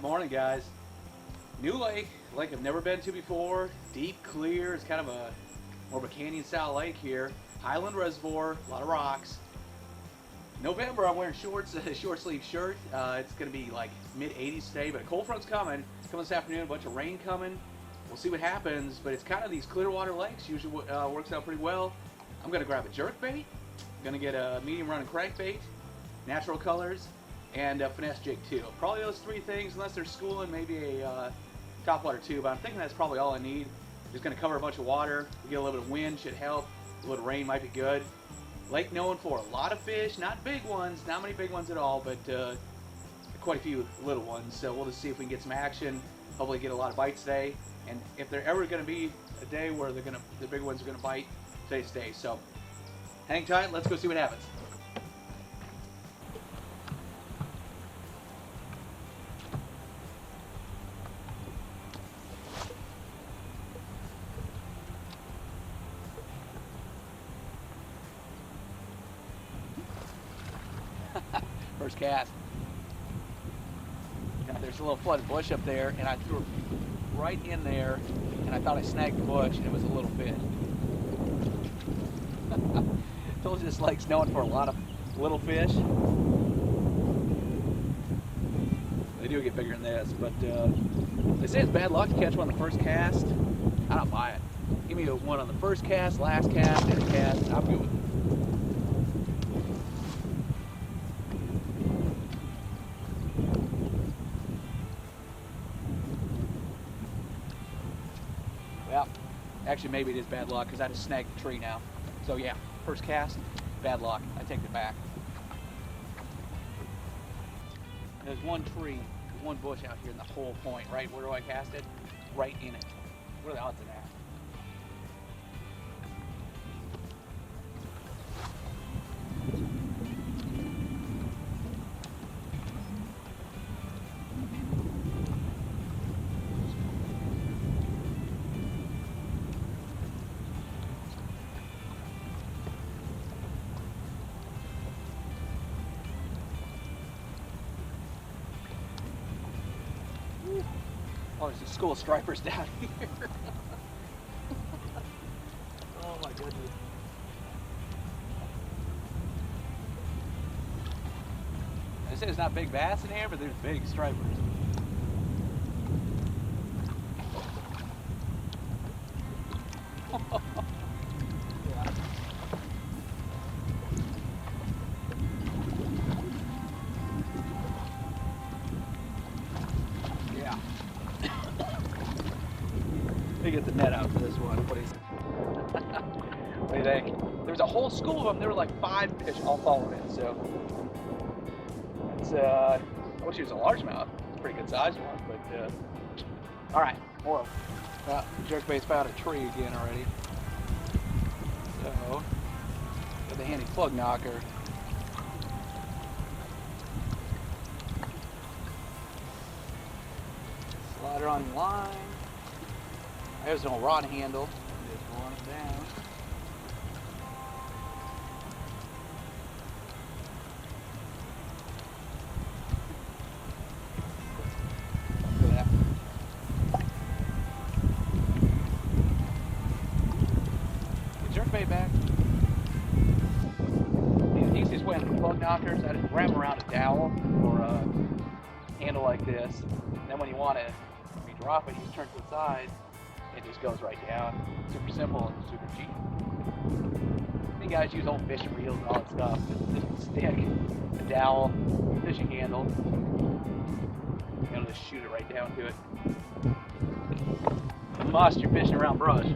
Morning, guys. New lake I've never been to before. Deep, clear. It's kind of a more of a canyon-style lake here. Highland reservoir, a lot of rocks. November, I'm wearing shorts, a short-sleeve shirt. It's going to be like mid-80s today, but a cold front's coming. Coming this afternoon, a bunch of rain coming. We'll see what happens, but it's kind of these clear water lakes. Usually works out pretty well. I'm going to grab a jerkbait. I'm going to get a medium running crankbait, natural colors, and a finesse jig too. Probably those three things, unless they're schooling, maybe a topwater too, but I'm thinking that's probably all I need. Just going to cover a bunch of water. We get a little bit of wind, should help. A little bit of rain might be good. Lake known for a lot of fish, not big ones, not many big ones at all, but quite a few little ones. So we'll just see if we can get some action. Hopefully get a lot of bites today. And if they're ever going to be a day where the big ones are going to bite, today's the day. So hang tight, let's go see what happens. First cast. Now, there's a little flooded bush up there, and I threw it right in there, and I thought I snagged the bush, and it was a little fish. Told you this lake's known for a lot of little fish. They do get bigger than this, but they say it's bad luck to catch one on the first cast. I don't buy it. Give me one on the first cast, last cast, any cast, I'm good with it. Well, actually maybe it is bad luck because I just snagged the tree now. So yeah, first cast, bad luck. I take it back. There's one tree, one bush out here in the whole point, right? Where do I cast it? Right in it. What are the odds of that? Oh, there's a school of stripers down here. Oh my goodness. They say there's not big bass in here, but there's big stripers. Let me get the net out for this one. What do you think? There's a whole school of them. There were like 5 fish all following it. So it's I wish it was a largemouth. It's a pretty good sized one, but all right, more. Jerkbait's found a tree again already. So got the handy plug knocker. Slide her on the line. There's no rod handle. Just run it down. Look at that. Get jerkbait back. The easiest way on the plug knockers, I just wrap them around a dowel or a handle like this. And then when you want to, if you drop it, you just turn to the side. It just goes right down. Super simple and super cheap. I think guys use old fishing reels and all that stuff. Just a stick, a dowel, fishing handle. You'll just shoot it right down to it. Unless you're fishing around brush.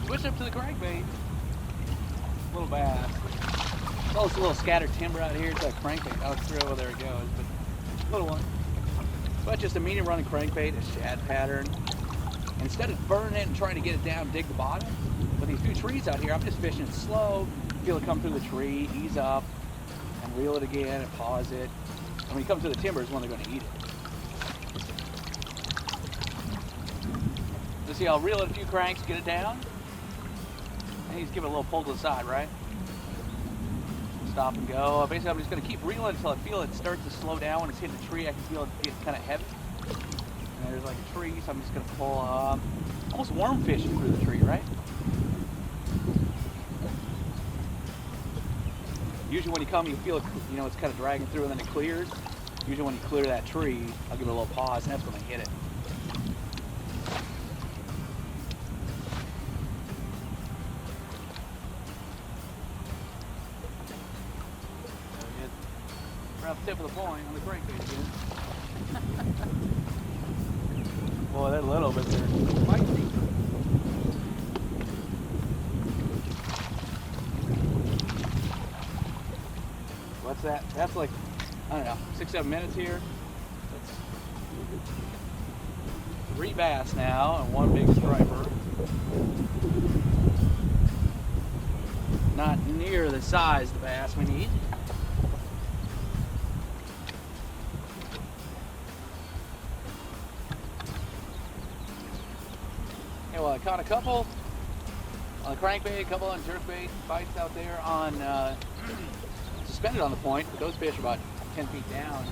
Switch up to the crankbait. Little bass. Oh, it's a little scattered timber out here. It's like crankbait. Oh, through, there it goes. But little one. But just a medium running crankbait, a shad pattern. Instead of burning it and trying to get it down, dig the bottom, with these few trees out here, I'm just fishing slow. Feel it come through the tree, ease up. and reel it again and pause it. And when you come to the timber is when they're going to eat it. So see, I'll reel it a few cranks, get it down, and you just give it a little pull to the side, right? Stop and go. Basically, I'm just going to keep reeling until I feel it starts to slow down. When it's hitting a tree, I can feel it get kind of heavy. And there's like a tree, so I'm just going to pull almost worm fishing through the tree, right? Usually when you come, you feel it, you know, it's kind of dragging through and then it clears. Usually when you clear that tree, I'll give it a little pause and that's when I hit it. We're off the tip of the point on the crankbait again. Boy, that little bit there. Spicy. What's that? That's like, I don't know, 6-7 minutes here. That's 3 bass now and 1 big striper. Not near the size of the bass we need. Yeah, well, I caught a couple on the crankbait, a couple on jerkbait bites out there on suspended on the point, but those fish are about 10 feet down.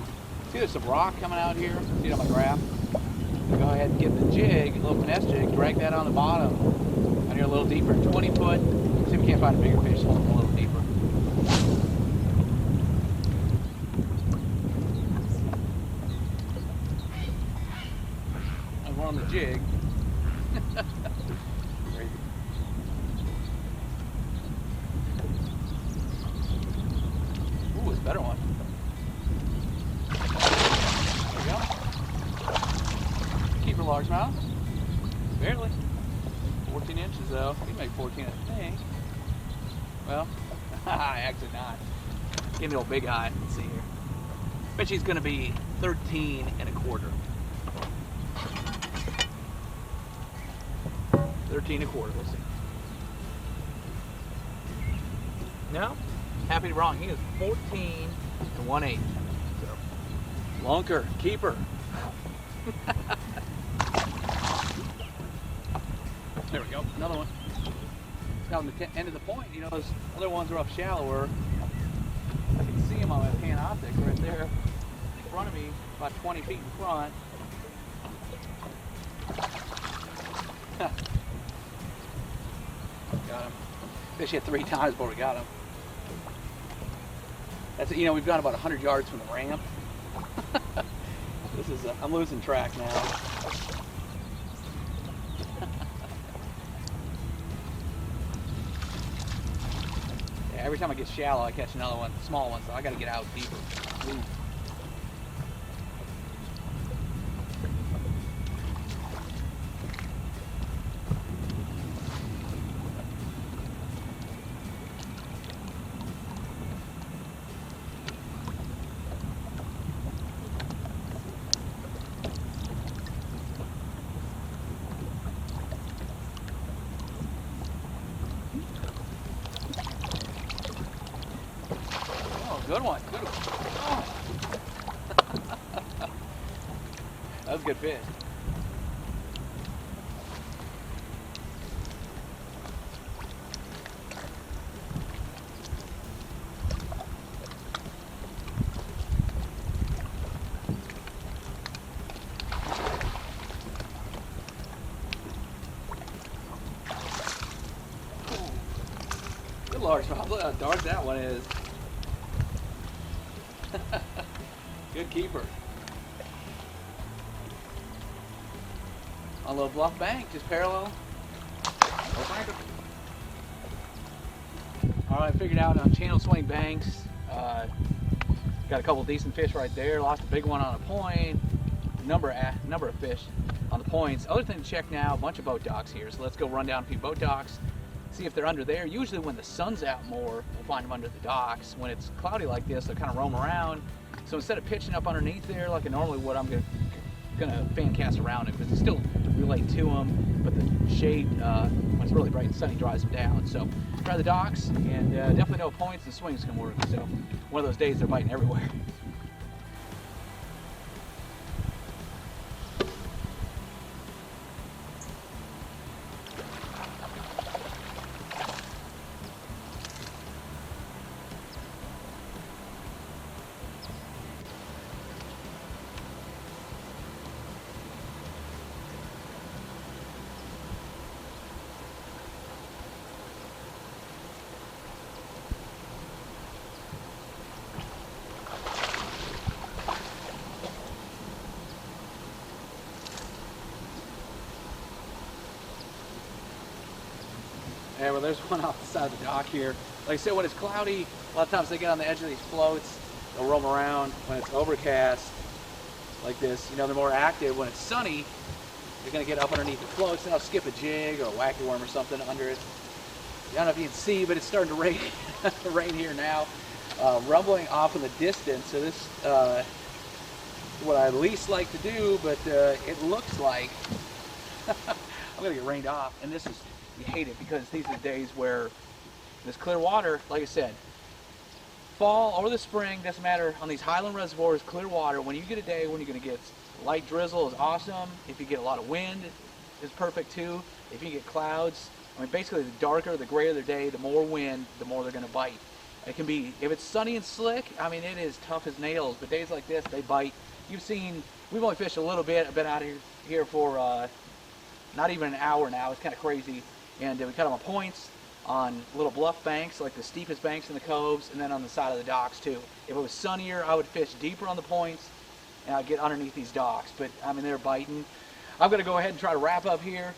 See, there's some rock coming out here. See it on my graph? So go ahead and get the jig, a little finesse jig, drag that on the bottom. Out here a little deeper, 20 foot. See if we can't find a bigger fish, hold them a little deeper. And we're on the jig. Ooh, it's a better one. There we go. Keeper largemouth. Barely. 14 inches though. He made 14, I think. Well, actually not. Give me a big eye. Let's see here. Bet she's gonna be 13 1/4. 13 1/4, we'll see. No? Happy to be wrong. He is 14 1/8. So, lunker, keeper. There we go, another one. Down the end of the point, you know, those other ones are up shallower. I can see them on my Panoptic right there in front of me, about 20 feet in front. Got him. Fish hit 3 times before we got him. That's it. You know, we've gone about 100 yards from the ramp. This is I'm losing track now. Yeah, every time I get shallow, I catch another one, small one, so I got to get out deeper. Ooh. Good one, good one. Oh. That was a good fish. Good largemouth. Look how dark that one is. Good keeper. On a little bluff bank, just parallel. Alright, figured out on channel swing banks. Got a couple decent fish right there. Lost a big one on a point. Number of fish on the points. Other thing to check now, a bunch of boat docks here. So let's go run down a few boat docks. See if they're under there. Usually when the sun's out more, we'll find them under the docks. When it's cloudy like this, they'll kind of roam around. So instead of pitching up underneath there like I normally would, I'm gonna fan cast around it because it still relate to them. but the shade, when it's really bright and sunny, dries them down. So try the docks, and definitely know points and swings can work. So one of those days they're biting everywhere. Yeah, well, there's one off the side of the dock here. Like I said, when it's cloudy, a lot of times they get on the edge of these floats, they'll roam around. When it's overcast, like this, you know, they're more active. When it's sunny, they're gonna get up underneath the floats, and they'll skip a jig or a wacky worm or something under it. I don't know if you can see, but it's starting to rain, rain here now. Rumbling off in the distance, so this is what I least like to do, but it looks like I'm gonna get rained off, and this is, you hate it because these are the days where this clear water, like I said, fall or the spring, doesn't matter, on these highland reservoirs, clear water, when you get a day when you're going to get light drizzle is awesome. If you get a lot of wind is perfect too. If you get clouds, I mean, basically the darker, the grayer the day, the more wind, the more they're going to bite. It can be, if it's sunny and slick, I mean, it is tough as nails, but days like this, they bite. You've seen, we've only fished a little bit. I've been out here for not even an hour now. It's kind of crazy. And we cut them on points, on little bluff banks, like the steepest banks in the coves, and then on the side of the docks too. If it was sunnier, I would fish deeper on the points, and I'd get underneath these docks. But I mean, they're biting. I'm going to go ahead and try to wrap up here.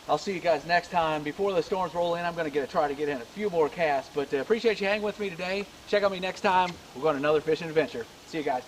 I'll see you guys next time. Before the storms roll in, I'm going to try to get in a few more casts. But appreciate you hanging with me today. Check out me next time. We're going on another fishing adventure. See you guys.